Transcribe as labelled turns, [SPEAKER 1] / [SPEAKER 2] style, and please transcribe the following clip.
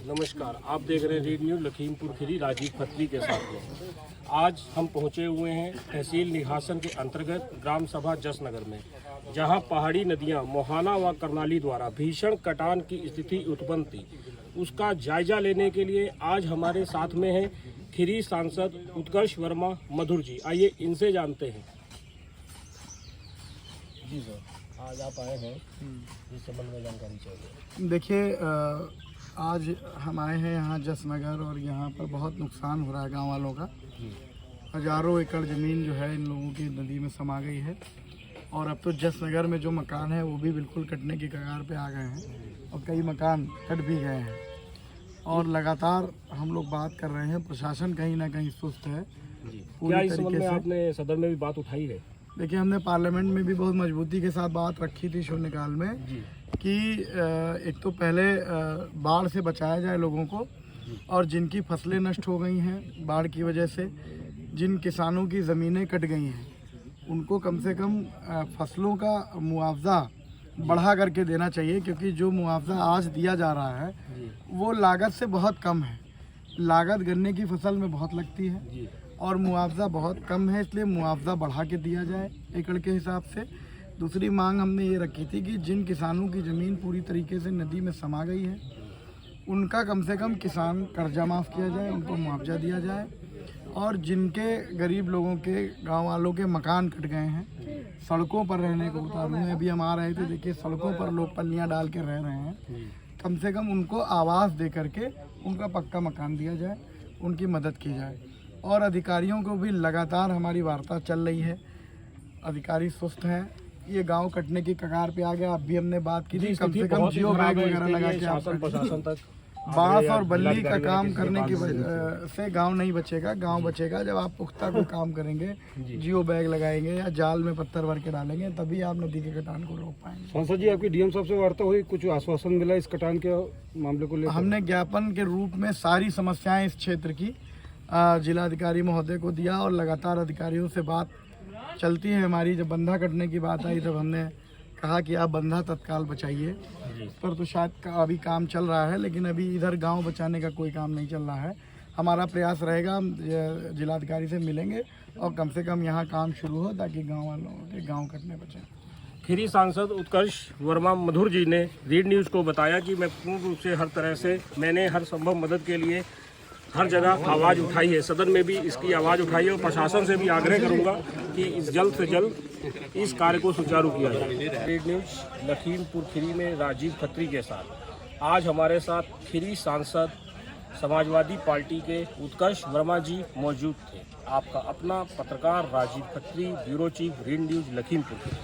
[SPEAKER 1] नमस्कार, आप देख रहे हैं रीड न्यूज लखीमपुर खीरी राजीव खत्री के साथ में। आज हम पहुंचे हुए हैं तहसील निघासन के अंतर्गत ग्राम सभा जसनगर में, जहां पहाड़ी नदियां मोहाना व करनाली द्वारा भीषण कटान की स्थिति उत्पन्न थी। उसका जायजा लेने के लिए आज हमारे साथ में है खीरी सांसद उत्कर्ष वर्मा मधुर जी। आइए इनसे जानते हैं। जी सर, आज आप आए हैं, इस संबंध में जानकारी चाहिए।
[SPEAKER 2] देखिए, आज हम आए हैं यहाँ जसनगर और यहाँ पर बहुत नुकसान हो रहा है गांव वालों का। हजारों एकड़ ज़मीन जो है इन लोगों की नदी में समा गई है और अब तो जसनगर में जो मकान है वो भी बिल्कुल कटने की कगार पे आ गए हैं और कई मकान कट भी गए हैं। और लगातार हम लोग बात कर रहे हैं, प्रशासन कहीं ना कहीं सुस्त है।
[SPEAKER 1] क्या इस संबंध में आपने सदन में भी बात उठाई है?
[SPEAKER 2] देखिए, हमने पार्लियामेंट में भी बहुत मजबूती के साथ बात रखी थी शून्यकाल में कि एक तो पहले बाढ़ से बचाया जाए लोगों को, और जिनकी फसलें नष्ट हो गई हैं बाढ़ की वजह से, जिन किसानों की ज़मीनें कट गई हैं, उनको कम से कम फसलों का मुआवजा बढ़ा करके देना चाहिए, क्योंकि जो मुआवजा आज दिया जा रहा है वो लागत से बहुत कम है। लागत गन्ने की फसल में बहुत लगती है और मुआवजा बहुत कम है, इसलिए मुआवजा बढ़ा के दिया जाए एकड़ के हिसाब से। दूसरी मांग हमने ये रखी थी कि जिन किसानों की ज़मीन पूरी तरीके से नदी में समा गई है उनका कम से कम किसान कर्जा माफ़ किया जाए, उनको मुआवजा दिया जाए। और जिनके गरीब लोगों के, गांव वालों के मकान कट गए हैं, सड़कों पर रहने को उतारू हैं, अभी हम आ रहे थे, देखिए सड़कों पर लोग पन्नियाँ डाल के रह रहे हैं, कम से कम उनको आवास दे करके उनका पक्का मकान दिया जाए, उनकी मदद की जाए। और अधिकारियों को भी लगातार हमारी वार्ता चल रही है, अधिकारी सुस्त हैं। ये गांव कटने की कगार पे आ गया। अभी हमने बात की थी, कम से कम जियो बैग वगैरह लगा के
[SPEAKER 1] प्रशासन तक
[SPEAKER 2] बांस और बल्ली का काम करने की वजह से गांव नहीं बचेगा। गांव बचेगा जब आप पुख्ता कोई काम करेंगे, जियो बैग लगाएंगे या जाल में पत्थर भर के डालेंगे, तभी आप नदी के कटान को रोक पाएंगे।
[SPEAKER 3] सांसद जी, आपकी डीएम साहब से वार्ता हुई, कुछ आश्वासन मिला इस कटान के मामले को लेकर?
[SPEAKER 2] हमने ज्ञापन के रूप में सारी समस्याएं इस क्षेत्र की जिलाधिकारी महोदय को दिया और लगातार अधिकारियों से बात चलती है हमारी। जब बंधा कटने की बात आई तब हमने कहा कि आप बंधा तत्काल बचाइए, पर तो शायद अभी काम चल रहा है, लेकिन अभी इधर गांव बचाने का कोई काम नहीं चल रहा है। हमारा प्रयास रहेगा, हम जिलाधिकारी से मिलेंगे और कम से कम यहाँ काम शुरू हो ताकि गांव वालों के गांव कटने बचें।
[SPEAKER 1] खीरी सांसद उत्कर्ष वर्मा मधुर जी ने रीड न्यूज़ को बताया कि मैं पूर्ण रूप से हर तरह से मैंने हर संभव मदद के लिए हर जगह आवाज़ उठाई है, सदन में भी इसकी आवाज़ उठाई है और प्रशासन से भी आग्रह करूंगा कि इस जल्द से जल्द इस कार्य को सुचारू किया जाए। रीड न्यूज़ लखीमपुर खीरी में राजीव खत्री के साथ आज हमारे साथ खीरी सांसद समाजवादी पार्टी के उत्कर्ष वर्मा जी मौजूद थे। आपका अपना पत्रकार Rajiv Khatri, bureau chief, read news Lakhimpur.